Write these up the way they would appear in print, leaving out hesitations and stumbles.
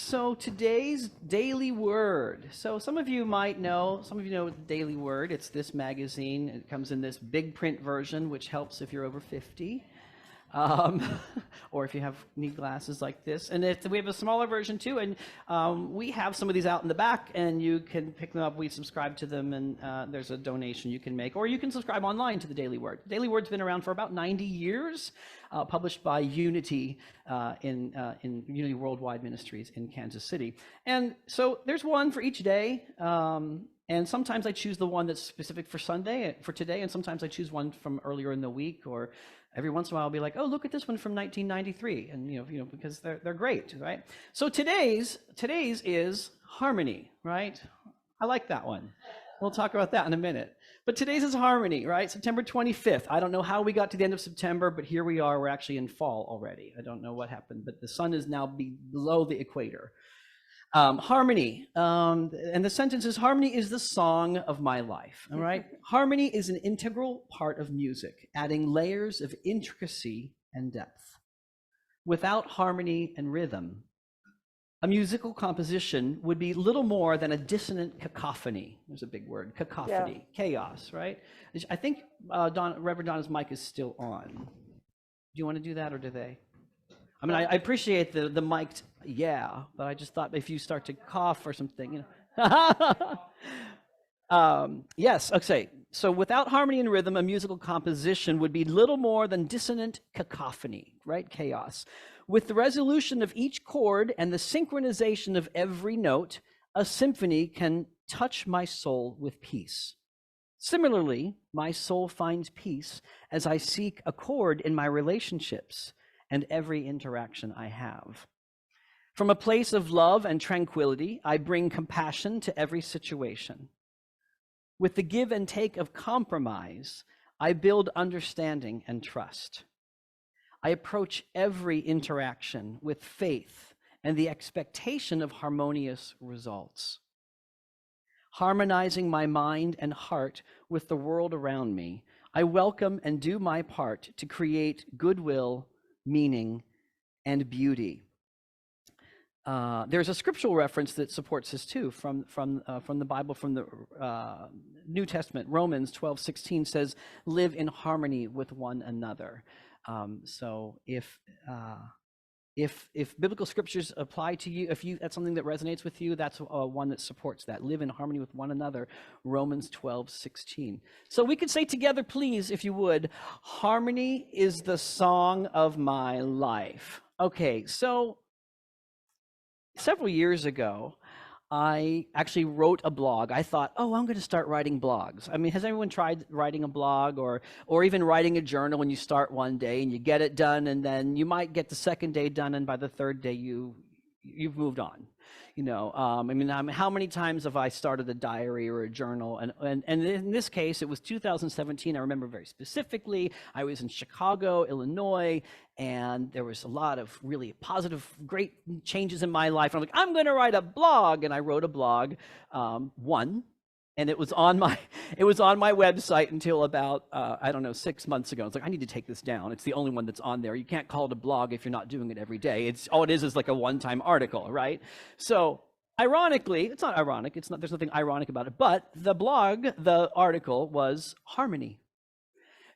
So today's daily word. So some of you know the daily word. It's this magazine. It comes in this big print version, which helps if you're over 50. Um, or if you need glasses like this. And we have a smaller version too, and we have some of these out in the back, and you can pick them up. We subscribe to them, and there's a donation you can make, or you can subscribe online to the Daily Word. The Daily Word's been around for about 90 years, published by Unity in Unity Worldwide Ministries in Kansas City. And so there's one for each day. And sometimes I choose the one that's specific for today, and sometimes I choose one from earlier in the week, or every once in a while I'll be like, oh, look at this one from 1993, and because they're great, right? So today's is harmony, right? I like that one. We'll talk about that in a minute. But today's is harmony, right? September 25th. I don't know how we got to the end of September, but here we are. We're actually in fall already. I don't know what happened, but the sun is now below the equator. Harmony, and the sentence is, harmony is the song of my life, all right? Harmony is an integral part of music, adding layers of intricacy and depth. Without harmony and rhythm, a musical composition would be little more than a dissonant cacophony. There's a big word, cacophony, chaos, right? I think Reverend Donna's mic is still on. Do you want to do that, or do they? I mean, I appreciate the mic'd, but I just thought if you start to cough or something, yes, okay. So without harmony and rhythm, a musical composition would be little more than dissonant cacophony, right? Chaos. With the resolution of each chord and the synchronization of every note, a symphony can touch my soul with peace. Similarly, my soul finds peace as I seek accord in my relationships and every interaction I have. From a place of love and tranquility, I bring compassion to every situation. With the give and take of compromise, I build understanding and trust. I approach every interaction with faith and the expectation of harmonious results. Harmonizing my mind and heart with the world around me, I welcome and do my part to create goodwill, meaning, and beauty. There's a scriptural reference that supports this too from the Bible, from the New Testament. Romans 12:16 says, "Live in harmony with one another." So if biblical scriptures apply to you, if that's something that resonates with you, that's one that supports that. Live in harmony with one another, Romans 12:16. So we could say together, please, if you would, harmony is the song of my life. Okay, so several years ago, I actually wrote a blog. I thought, oh, I'm going to start writing blogs. I mean, has anyone tried writing a blog or even writing a journal when you start one day and you get it done, and then you might get the second day done, and by the third day you've moved on? I mean, how many times have I started a diary or a journal? And in this case, it was 2017. I remember very specifically. I was in Chicago, Illinois, and there was a lot of really positive, great changes in my life. I'm like, I'm going to write a blog, and I wrote a blog, one. And it was on my website until about 6 months ago. It's like, I need to take this down. It's the only one that's on there. You can't call it a blog if you're not doing it every day. It's all it is like a one-time article, right? So ironically, it's not ironic. There's nothing ironic about it. But the article was harmony.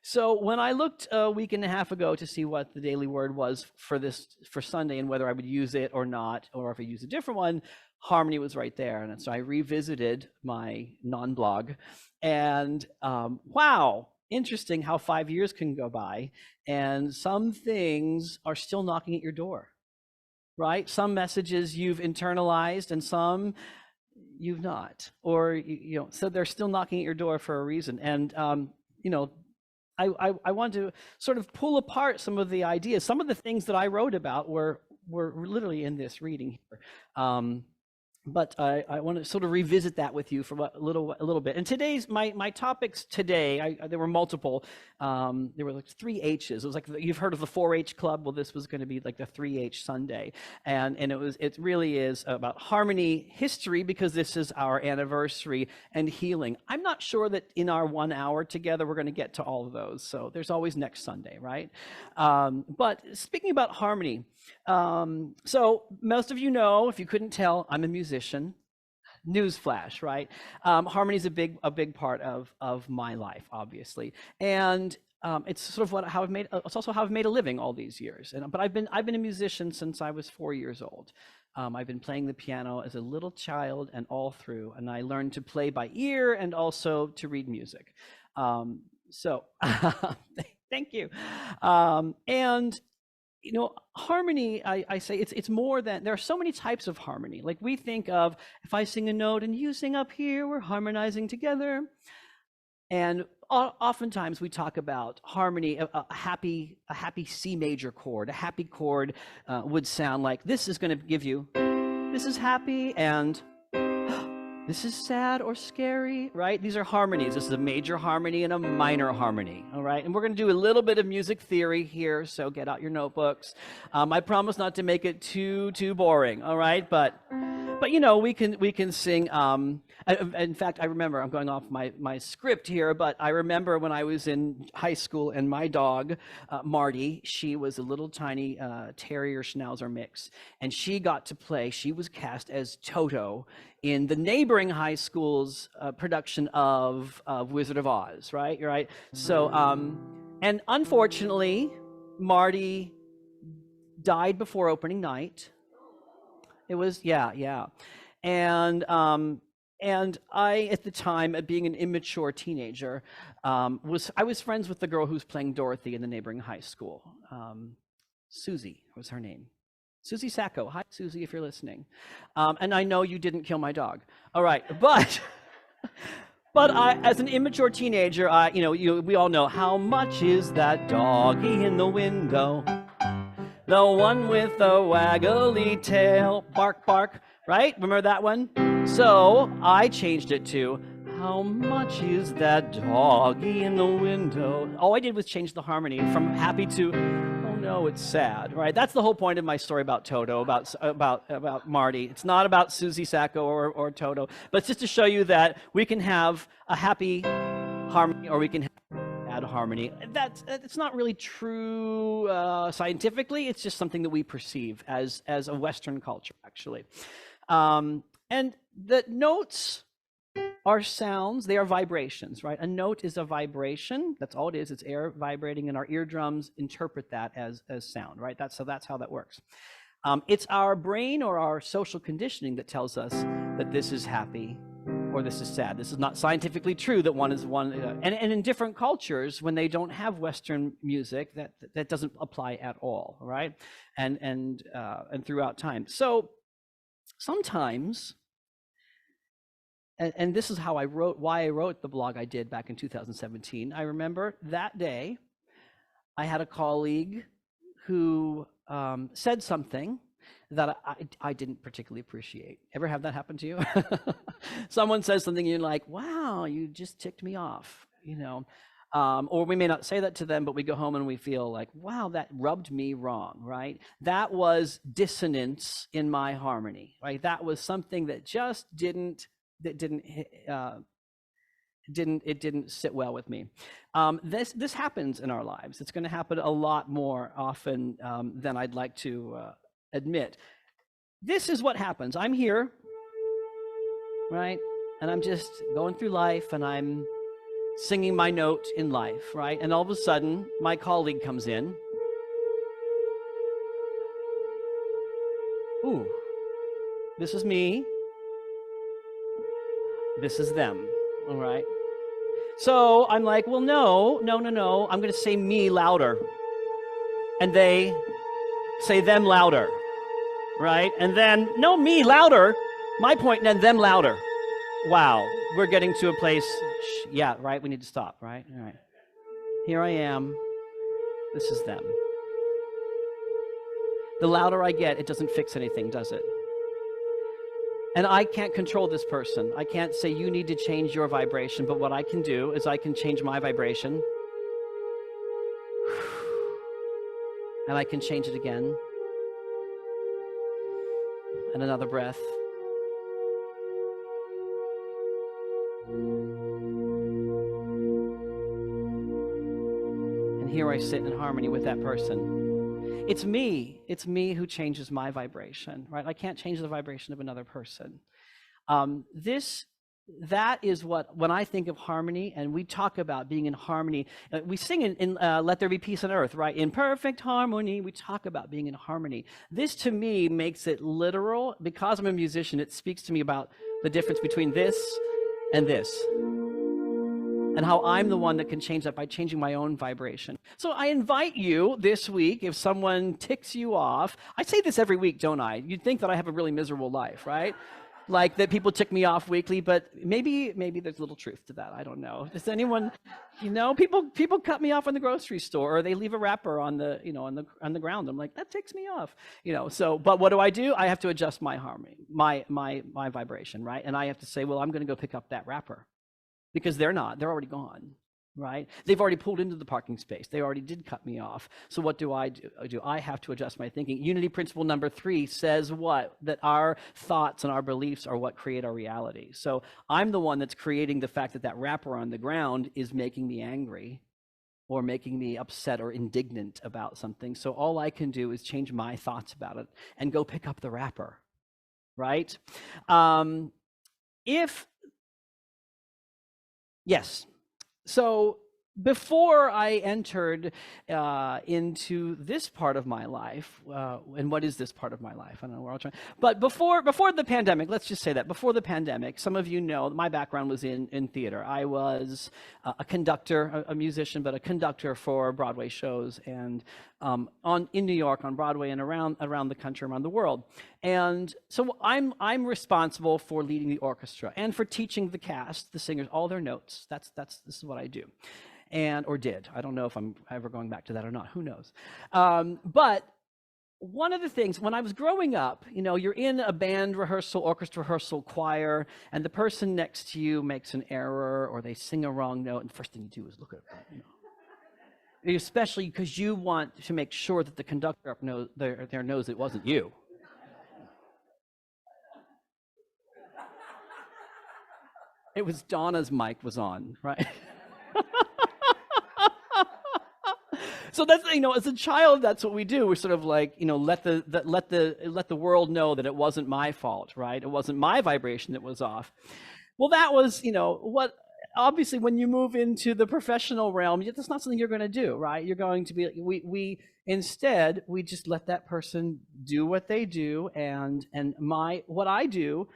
So when I looked a week and a half ago to see what the daily word was for Sunday and whether I would use it or not, or if I use a different one, harmony was right there. And so I revisited my non-blog, and wow, interesting how 5 years can go by and some things are still knocking at your door, right? Some messages you've internalized and some you've not, or so they're still knocking at your door for a reason. And I want to sort of pull apart some of the ideas. Some of the things that I wrote about were literally in this reading here. but I want to sort of revisit that with you for a little bit. And today's my topics today, there were multiple. There were like 3 H's. It was like you've heard of the 4-H Club. Well, this was going to be like the 3-H Sunday, and it really is about harmony history, because this is our anniversary, and healing. I'm not sure that in our 1 hour together we're going to get to all of those. So there's always next Sunday, right? But speaking about harmony. So most of you know, if you couldn't tell, I'm a musician. Newsflash, right? Harmony is a big part of my life, obviously, and it's sort of how I've made. It's also how I've made a living all these years. But I've been a musician since I was 4 years old. I've been playing the piano as a little child and all through, and I learned to play by ear and also to read music. So thank you. And harmony, I say it's more than, there are so many types of harmony. Like we think of, if I sing a note and you sing up here, we're harmonizing together. And oftentimes we talk about harmony, a happy C major chord. A happy chord would sound like, this is going to give you, this is happy, and this is sad or scary, right? These are harmonies. This is a major harmony and a minor harmony, all right? And we're going to do a little bit of music theory here, so get out your notebooks. I promise not to make it too boring, all right? But we can sing. In fact, I remember, I'm going off my script here, but I remember when I was in high school, and my dog, Marty, she was a little tiny terrier schnauzer mix, and she got to play. She was cast as Toto in the neighboring high school's production of Wizard of Oz, right? You're right. So, and unfortunately, Marty died before opening night. It was, yeah. And I, at the time, being an immature teenager, I was friends with the girl who's playing Dorothy in the neighboring high school. Susie was her name. Susie Sacco. Hi, Susie, if you're listening. And I know you didn't kill my dog. All right, but I, as an immature teenager, we all know, how much is that doggy in the window? The one with the waggly tail, bark, bark, right? Remember that one? So I changed it to, how much is that doggy in the window? All I did was change the harmony from happy to, oh no, it's sad, right? That's the whole point of my story about Toto, about Marty. It's not about Susie Sacco or Toto, but it's just to show you that we can have a happy harmony, or we can have bad harmony. It's not really true scientifically. It's just something that we perceive as a Western culture, actually. And the notes are sounds, they are vibrations, right? A note is a vibration. That's all it is. It's air vibrating, and our eardrums interpret that as sound, right? That's how that works. It's our brain or our social conditioning that tells us that this is happy or this is sad. This is not scientifically true that one is one. And in different cultures, when they don't have Western music, that doesn't apply at all, right? And throughout time. So sometimes, and this is how why I wrote the blog I did back in 2017. I remember that day, I had a colleague who said something that I didn't particularly appreciate. Ever have that happen to you? Someone says something and you're like, wow, you just ticked me off, or we may not say that to them, but we go home and we feel like, wow, that rubbed me wrong, right? That was dissonance in my harmony, right? That was something that just didn't sit well with me. This happens in our lives. It's going to happen a lot more often than I'd like to admit. This is what happens. I'm here, right? And I'm just going through life, and I'm singing my note in life, right? And all of a sudden, my colleague comes in. Ooh, this is me. This is them, all right? So I'm like, well, no. I'm going to say me louder. And they say them louder, right? And then, no, me louder. My point, and then them louder. Wow, we're getting to a place, yeah, right? We need to stop, right? All right. Here I am. This is them. The louder I get, it doesn't fix anything, does it? And I can't control this person. I can't say you need to change your vibration, but what I can do is I can change my vibration. And I can change it again. And another breath. And here I sit in harmony with that person. It's me who changes my vibration, right? I can't change the vibration of another person. That is what, when I think of harmony, and we talk about being in harmony, we sing in Let There Be Peace on Earth, right? In perfect harmony, we talk about being in harmony. This to me makes it literal. Because I'm a musician, it speaks to me about the difference between this and this, and how I'm the one that can change that by changing my own vibration. So I invite you this week, if someone ticks you off, I say this every week, don't I? You'd think that I have a really miserable life, right? Like that people tick me off weekly, but maybe there's a little truth to that. I don't know. Does anyone, people cut me off in the grocery store, or they leave a wrapper on the, on the ground. I'm like, that ticks me off, So, but what do? I have to adjust my harmony, my vibration, right? And I have to say, well, I'm going to go pick up that wrapper, because they're already gone. Right? They've already pulled into the parking space. They already did cut me off. So what do? I have to adjust my thinking. Unity principle number 3 says what? That our thoughts and our beliefs are what create our reality. So I'm the one that's creating the fact that that wrapper on the ground is making me angry, or making me upset or indignant about something. So all I can do is change my thoughts about it and go pick up the wrapper, right? Yes. So before I entered into this part of my life, and what is this part of my life? I don't know where I'll try. But before the pandemic, let's just say that before the pandemic, some of you know my background was in theater. I was a conductor, a musician, but a conductor for Broadway shows, and in New York on Broadway, and around the country, around the world. And so I'm responsible for leading the orchestra and for teaching the cast, the singers, all their notes. This is what I do. Or did. I don't know if I'm ever going back to that or not. Who knows? But one of the things, when I was growing up, you're in a band rehearsal, orchestra rehearsal, choir, and the person next to you makes an error, or they sing a wrong note, and the first thing you do is look at them, especially because you want to make sure that the conductor up knows it wasn't you. It was Donna's mic was on, right? So that's, as a child, that's what we do. We're sort of like, let the world know that it wasn't my fault, right? It wasn't my vibration that was off. Well, that was, what. Obviously, when you move into the professional realm, that's not something you're going to do, right? You're going to be, we just let that person do what they do, and what I do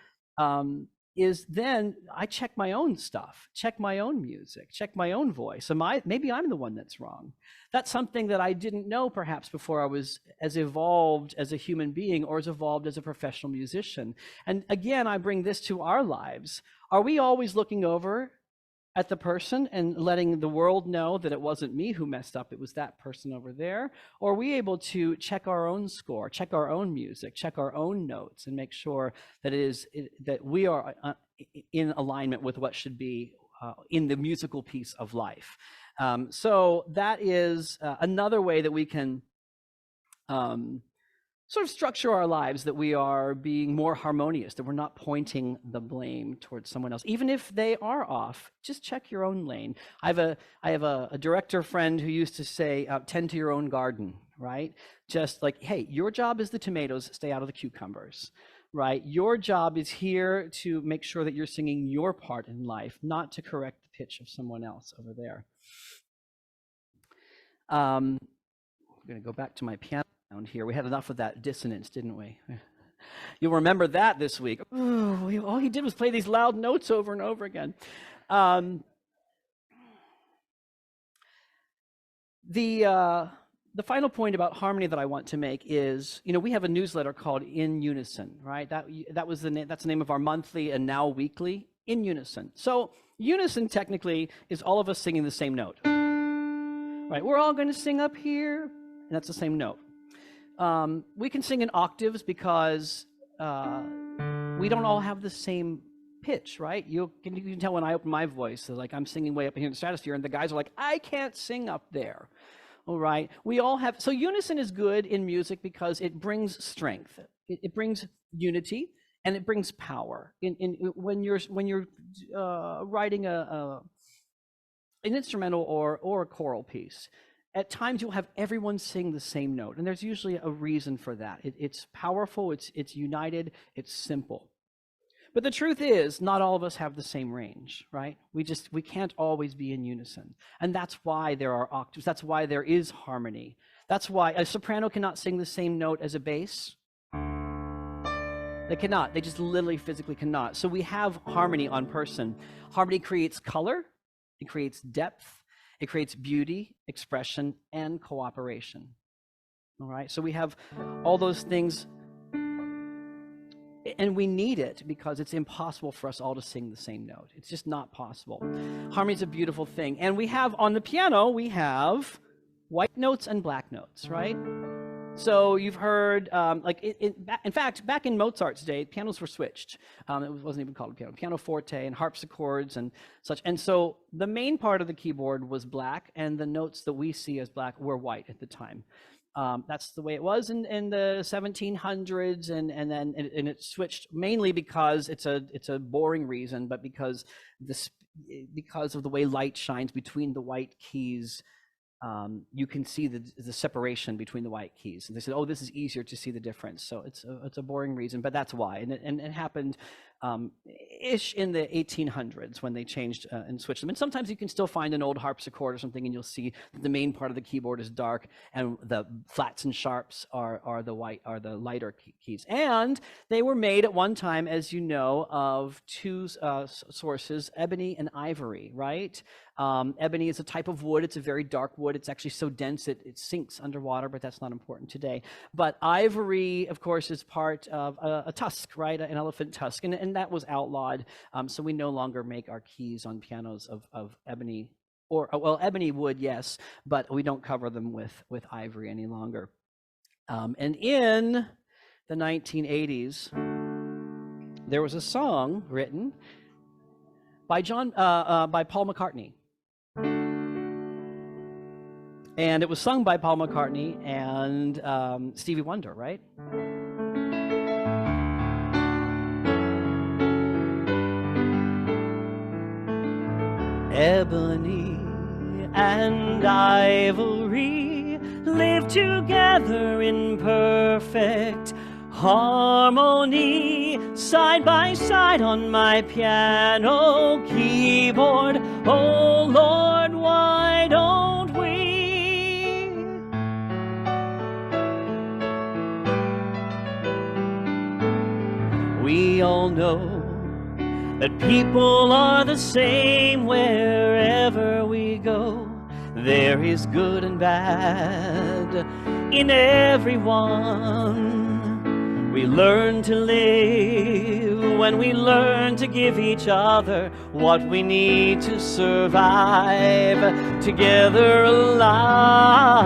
is then I check my own stuff, check my own music, check my own voice. Maybe I'm the one that's wrong. That's something that I didn't know perhaps before I was as evolved as a human being, or as evolved as a professional musician. And again, I bring this to our lives. Are we always looking over at the person and letting the world know that it wasn't me who messed up, it was that person over there? Or are we able to check our own score, check our own music, check our own notes, and make sure that that we are in alignment with what should be in the musical piece of life? So that is another way that we can sort of structure our lives, that we are being more harmonious, that we're not pointing the blame towards someone else. Even if they are off, just check your own lane. I have a director friend who used to say, tend to your own garden, right? Just like, hey, your job is the tomatoes, stay out of the cucumbers, right? Your job is here to make sure that you're singing your part in life, not to correct the pitch of someone else over there. I'm going to go back to my piano here. We had enough of that dissonance, didn't we? You'll remember that this week. Ooh, all he did was play these loud notes over and over again. The final point about harmony that I want to make is, we have a newsletter called In Unison, right? That's the name of our monthly and now weekly In Unison. So unison technically is all of us singing the same note, right? We're all going to sing up here, and that's the same note. We can sing in octaves because we don't all have the same pitch, right? You can tell when I open my voice, so like I'm singing way up here in the stratosphere, and the guys are like, I can't sing up there. All right, we all have, so unison is good in music because it brings strength, it brings unity, and it brings power. When you're writing an instrumental or a choral piece, at times you'll have everyone sing the same note, and there's usually a reason for that. It's powerful, it's united, it's simple. But the truth is, not all of us have the same range, right? We can't always be in unison. And that's why there are octaves. That's why there is harmony. That's why a soprano cannot sing the same note as a bass. They cannot. They just literally physically cannot. So we have harmony on person. Harmony creates color. It creates depth. It creates beauty, expression, and cooperation. All right? So we have all those things. And we need it because it's impossible for us all to sing the same note. It's just not possible. Harmony is a beautiful thing. And we have on the piano, we have white notes and black notes, right? So you've heard, in fact, back in Mozart's day, pianos were switched. It wasn't even called a piano. Pianoforte and harpsichords and such. And so the main part of the keyboard was black, and the notes that we see as black were white at the time. That's the way it was in the 1700s, and then it switched mainly because it's a boring reason, but because of the way light shines between the white keys. You can see the separation between the white keys, and they said, "Oh, this is easier to see the difference." So it's a boring reason, but that's why, and it happened ish in the 1800s when they changed and switched them. And sometimes you can still find an old harpsichord or something, and you'll see that the main part of the keyboard is dark, and the flats and sharps are the lighter keys. And they were made at one time, as you know, of two sources, ebony and ivory, right? Ebony is a type of wood. It's a very dark wood. It's actually so dense it sinks underwater, but that's not important today. But ivory, of course, is part of a tusk, right? An elephant tusk, and that was outlawed. So we no longer make our keys on pianos of ebony, or well, ebony wood, yes, but we don't cover them with ivory any longer. And in the 1980s, there was a song written by Paul McCartney. And it was sung by Paul McCartney and Stevie Wonder, right? Ebony and ivory live together in perfect harmony, side by side on my piano keyboard. Oh Lord, why don't we? We all know that people are the same wherever we go. There is good and bad in everyone. We learn to live when we learn to give each other what we need to survive, together alive.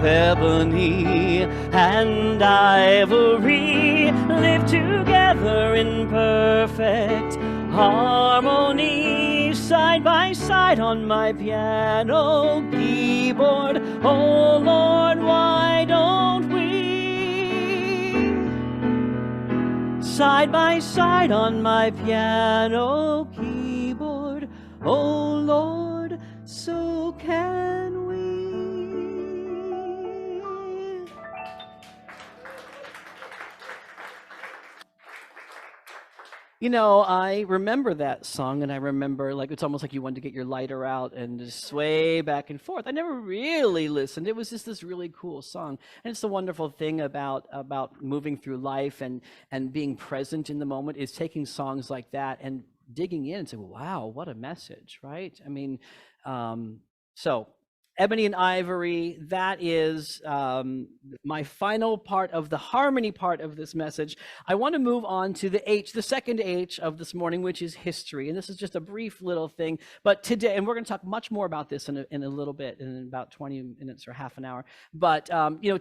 Ebony and ivory live together in perfect harmony, side by side on my piano keyboard. Oh Lord, why don't we? Side by side on my piano keyboard. Oh Lord, so can we? You know, I remember that song, and I remember, like, it's almost like you wanted to get your lighter out and just sway back and forth. I never really listened. It was just this really cool song. And it's the wonderful thing about moving through life and being present in the moment, is taking songs like that and digging in and saying, wow, what a message, right? I mean, so Ebony and Ivory, that is my final part of the harmony part of this message. I want to move on to the H, the second H of this morning, which is history. And this is just a brief little thing. But today, and we're going to talk much more about this in a little bit, in about 20 minutes or half an hour. But,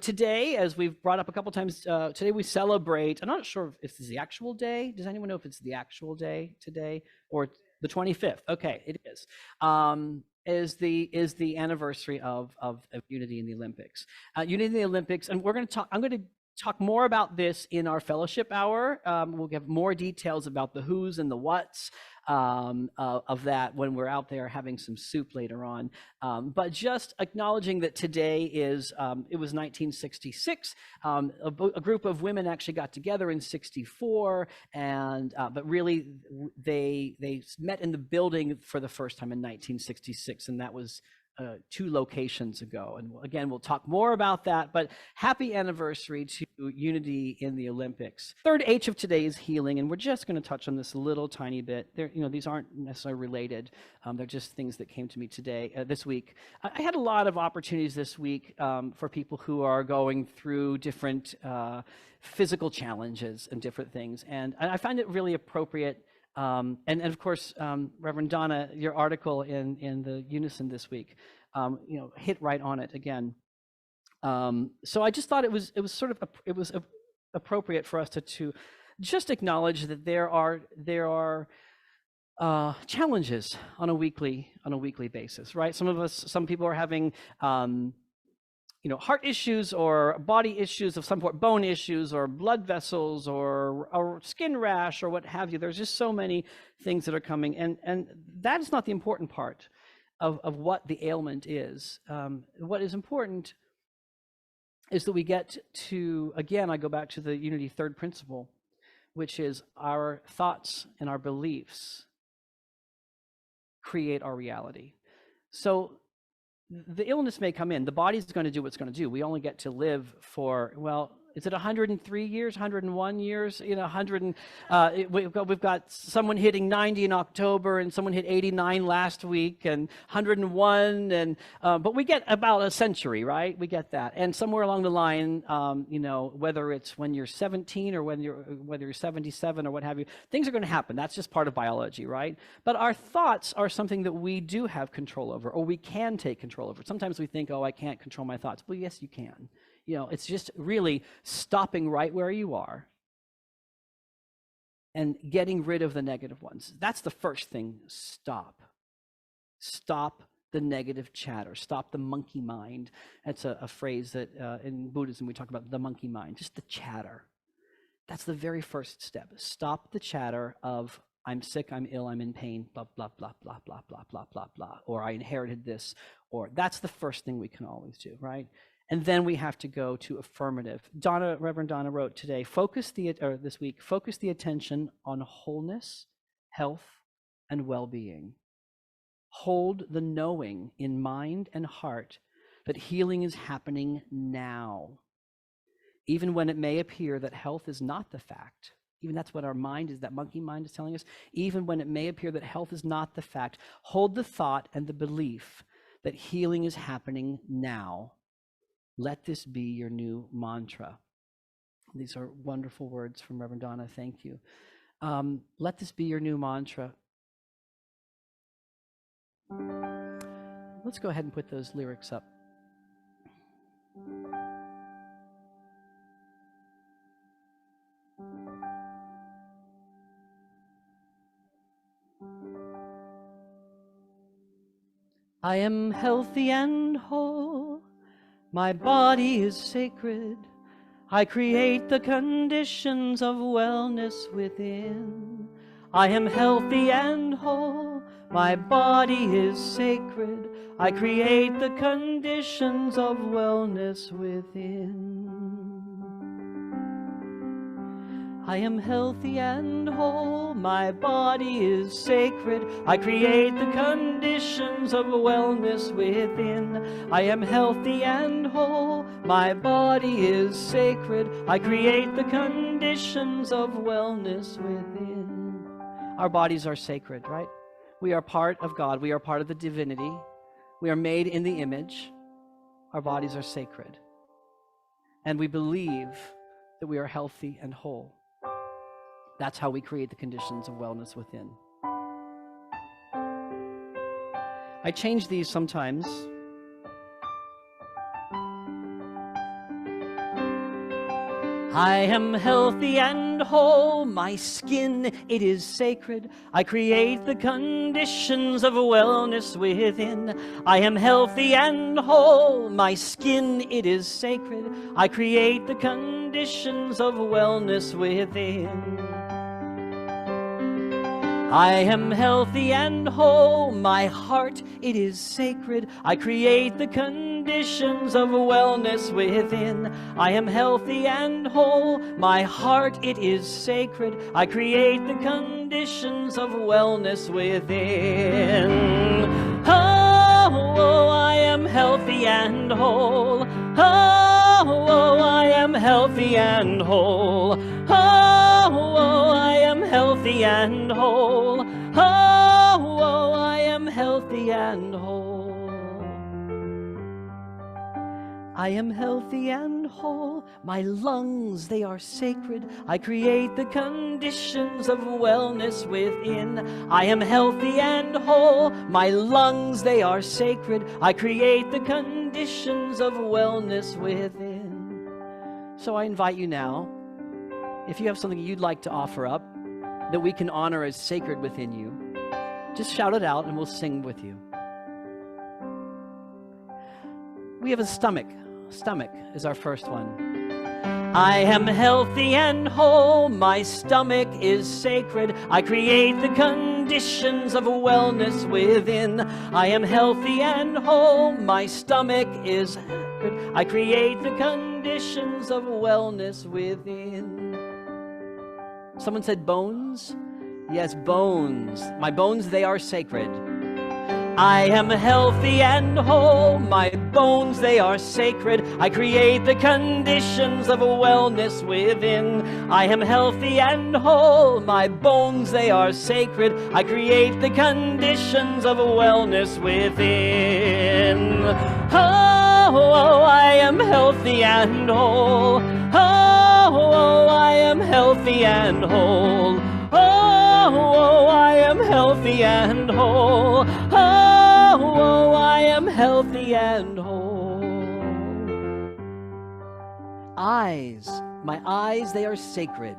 today, as we've brought up a couple times, today we celebrate, I'm not sure if it's the actual day. Does anyone know if it's the actual day today or the 25th? Okay, it is. Is the anniversary of Unity in the Olympics. Unity in the Olympics, and I'm going to talk more about this in our fellowship hour. We'll give more details about the who's and the what's of that when we're out there having some soup later on. But just acknowledging that today is, it was 1966. A group of women actually got together in 64, and but really they met in the building for the first time in 1966, and that was 2 locations ago. And again, we'll talk more about that, but happy anniversary to Unity in the Olympics. Third H of today is healing, and we're just going to touch on this a little tiny bit. These aren't necessarily related. They're just things that came to me today, this week. I had a lot of opportunities this week for people who are going through different physical challenges and different things. And I find it really appropriate. And of course, Reverend Donna, your article in the Unison this week, hit right on it again. So I just thought it was appropriate for us to just acknowledge that there are challenges on a weekly basis, right? Some people are having heart issues or body issues of some sort, bone issues or blood vessels or skin rash or what have you. There's just so many things that are coming, and that is not the important part of what the ailment is. What is important is that we get to, again, I go back to the Unity third principle, which is our thoughts and our beliefs create our reality. So the illness may come in. The body's going to do what it's going to do. We only get to live for, is it 103 years, 101 years? 100 and we've got someone hitting 90 in October, and someone hit 89 last week, and 101, and but we get about a century, right? We get that, and somewhere along the line, whether it's when you're 17 or whether you're 77 or what have you, things are going to happen. That's just part of biology, right? But our thoughts are something that we do have control over, or we can take control over. Sometimes we think, I can't control my thoughts. Well, yes, you can. It's just really stopping right where you are and getting rid of the negative ones. That's the first thing. Stop the negative chatter. Stop the monkey mind. That's a phrase that in Buddhism we talk about, the monkey mind, just the chatter. That's the very first step. Stop the chatter of, I'm sick, I'm ill, I'm in pain, blah, blah, blah, blah, blah, blah, blah, blah, blah, or I inherited this, or that's the first thing we can always do, right? And then we have to go to affirmative. Reverend Donna wrote today, this week, focus the attention on wholeness, health, and well-being. Hold the knowing in mind and heart that healing is happening now. Even when it may appear that health is not the fact. Even that's what our mind is, that monkey mind is telling us. Even when it may appear that health is not the fact, hold the thought and the belief that healing is happening now. Let this be your new mantra. These are wonderful words from Reverend Donna. Thank you. Let this be your new mantra. Let's go ahead and put those lyrics up. I am healthy and whole. My body is sacred. I create the conditions of wellness within. I am healthy and whole. My body is sacred. I create the conditions of wellness within. I am healthy and whole. My body is sacred. I create the conditions of wellness within. I am healthy and whole. My body is sacred. I create the conditions of wellness within. Our bodies are sacred, right? We are part of God. We are part of the divinity. We are made in the image. Our bodies are sacred. And we believe that we are healthy and whole. That's how we create the conditions of wellness within. I change these sometimes. I am healthy and whole, my skin, it is sacred. I create the conditions of wellness within. I am healthy and whole, my skin, it is sacred. I create the conditions of wellness within. I am healthy and whole, my heart, it is sacred. I create the conditions of wellness within. I am healthy and whole, my heart, it is sacred. I create the conditions of wellness within. Oh, I am healthy and whole. Oh, I am healthy and whole. Oh, I am healthy and whole. Oh, I am healthy and whole. I am healthy and whole. My lungs, they are sacred. I create the conditions of wellness within. I am healthy and whole. My lungs, they are sacred. I create the conditions of wellness within. So I invite you now, if you have something you'd like to offer up that we can honor as sacred within you, just shout it out and we'll sing with you. We have a stomach. Stomach is our first one. I am healthy and whole, my stomach is sacred. I create the conditions of wellness within. I am healthy and whole, my stomach is sacred. I create the conditions of wellness within. Someone said bones? Yes, bones. My bones, they are sacred. I am healthy and whole, my bones, they are sacred. I create the conditions of wellness within. I am healthy and whole, my bones, they are sacred. I create the conditions of wellness within. Oh, I am healthy and whole. Oh, I am healthy and whole. Oh, I am healthy and whole. Oh, I am healthy and whole. Eyes, my eyes, they are sacred.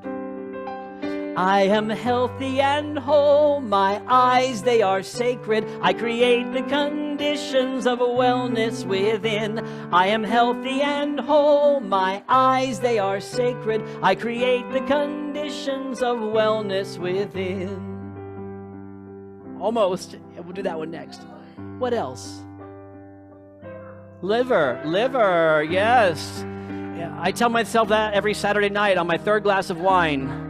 I am healthy and whole, my eyes, they are sacred. I create the conditions of wellness within. I am healthy and whole, my eyes, they are sacred. I create the conditions of wellness within. Almost. We'll do that one next. What else? Liver, liver, yes. Yeah, I tell myself that every Saturday night on my third glass of wine.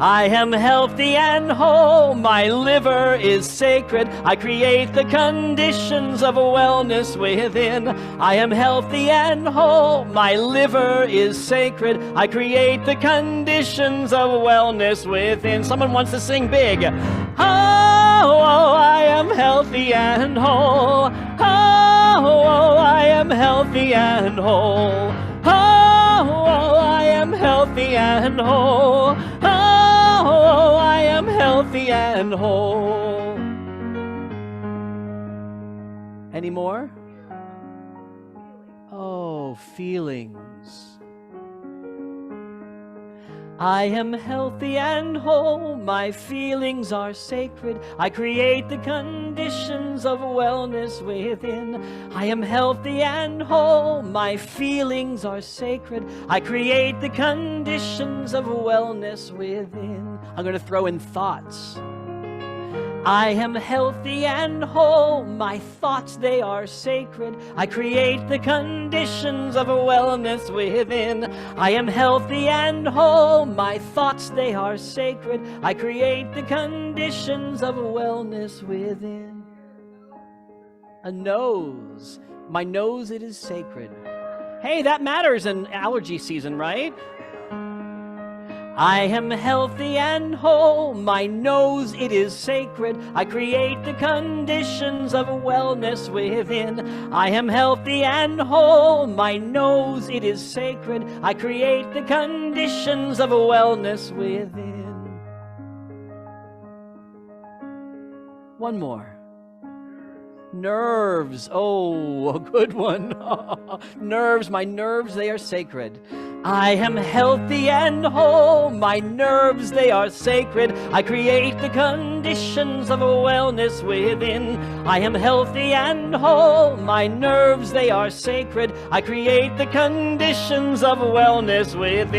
I am healthy and whole, my liver is sacred. I create the conditions of wellness within. I am healthy and whole, my liver is sacred. I create the conditions of wellness within. Someone wants to sing big. Oh, I am healthy and whole. Oh, I am healthy and whole. Oh, I am healthy and whole. Oh, I am healthy and whole. Any more? Oh, feelings. I am healthy and whole, my feelings are sacred. I create the conditions of wellness within. I am healthy and whole, my feelings are sacred. I create the conditions of wellness within. I'm going to throw in thoughts. I am healthy and whole, my thoughts, they are sacred. I create the conditions of wellness within. I am healthy and whole, my thoughts, they are sacred. I create the conditions of wellness within. A nose. My nose, it is sacred. Hey, that matters in allergy season, right? I am healthy and whole. My nose, it is sacred. I create the conditions of wellness within. I am healthy and whole. My nose, it is sacred. I create the conditions of wellness within. One more. Nerves. Oh, a good one. Nerves. My nerves, they are sacred. I am healthy and whole. My nerves, they are sacred. I create the conditions of wellness within. I am healthy and whole. My nerves, they are sacred. I create the conditions of wellness within.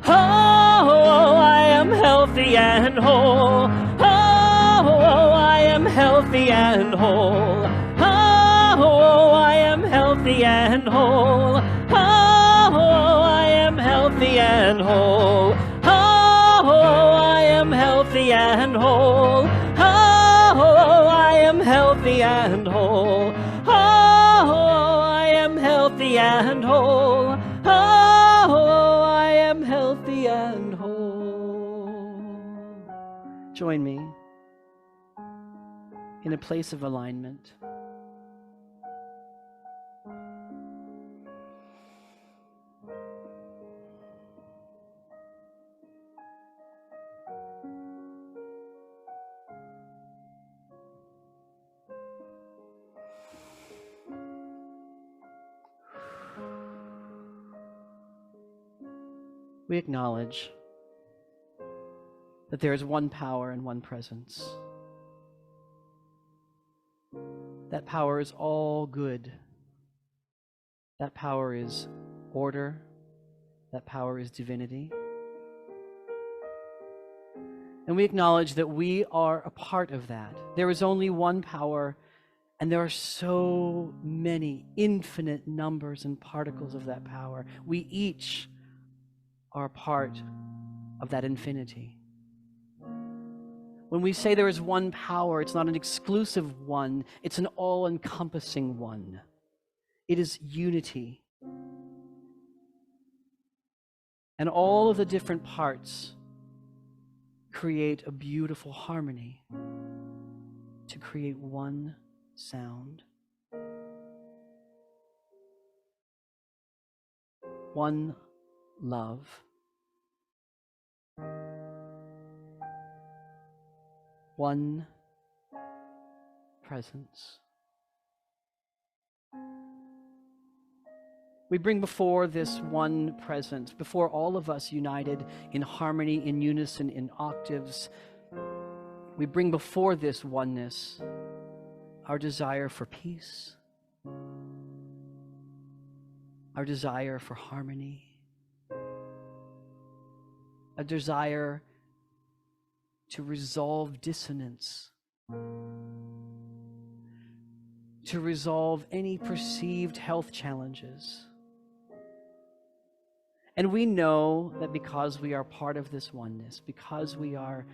Oh, I am healthy and whole. Oh, I am healthy and whole. Oh, I am healthy and whole. Oh, I am healthy and whole. Oh, I am healthy and whole. Oh, I am healthy and whole. Oh, I am healthy and whole. Oh, I am healthy and whole. Join me in a place of alignment. We acknowledge that there is one power and one presence. That power is all good. That power is order. That power is divinity. And we acknowledge that we are a part of that. There is only one power, and there are so many infinite numbers and particles of that power. We each are a part of that infinity. When we say there is one power, it's not an exclusive one, it's an all-encompassing one. It is unity. And all of the different parts create a beautiful harmony to create one sound. One love. One presence. We bring before this one presence, before all of us united in harmony, in unison, in octaves, we bring before this oneness our desire for peace, our desire for harmony, a desire to resolve dissonance, to resolve any perceived health challenges. And we know that because we are part of this oneness, because we are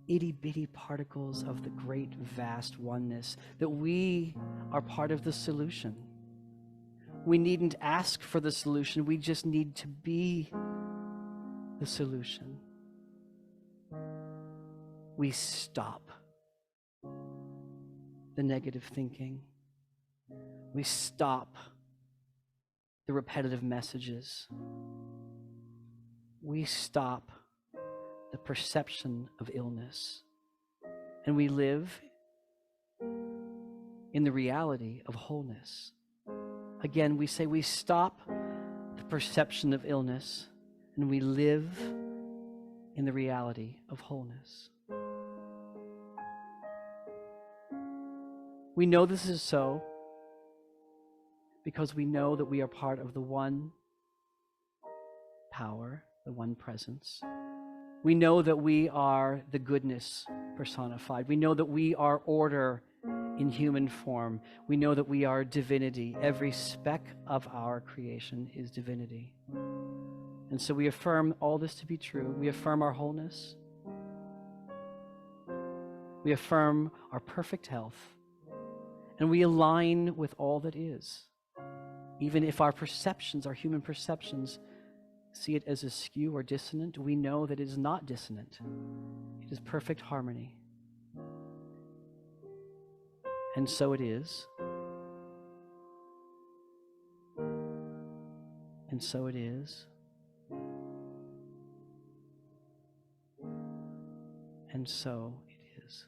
itty-bitty particles of the great, vast oneness, that we are part of the solution. We needn't ask for the solution, we just need to be the solution. We stop the negative thinking. We stop the repetitive messages. We stop the perception of illness. And we live in the reality of wholeness. Again, we say we stop the perception of illness and we live in the reality of wholeness. We know this is so because we know that we are part of the one power, the one presence. We know that we are the goodness personified. We know that we are order in human form. We know that we are divinity. Every speck of our creation is divinity. And so we affirm all this to be true. We affirm our wholeness. We affirm our perfect health. And we align with all that is. Even if our perceptions, our human perceptions, see it as askew or dissonant, we know that it is not dissonant. It is perfect harmony. And so it is. And so it is. And so it is.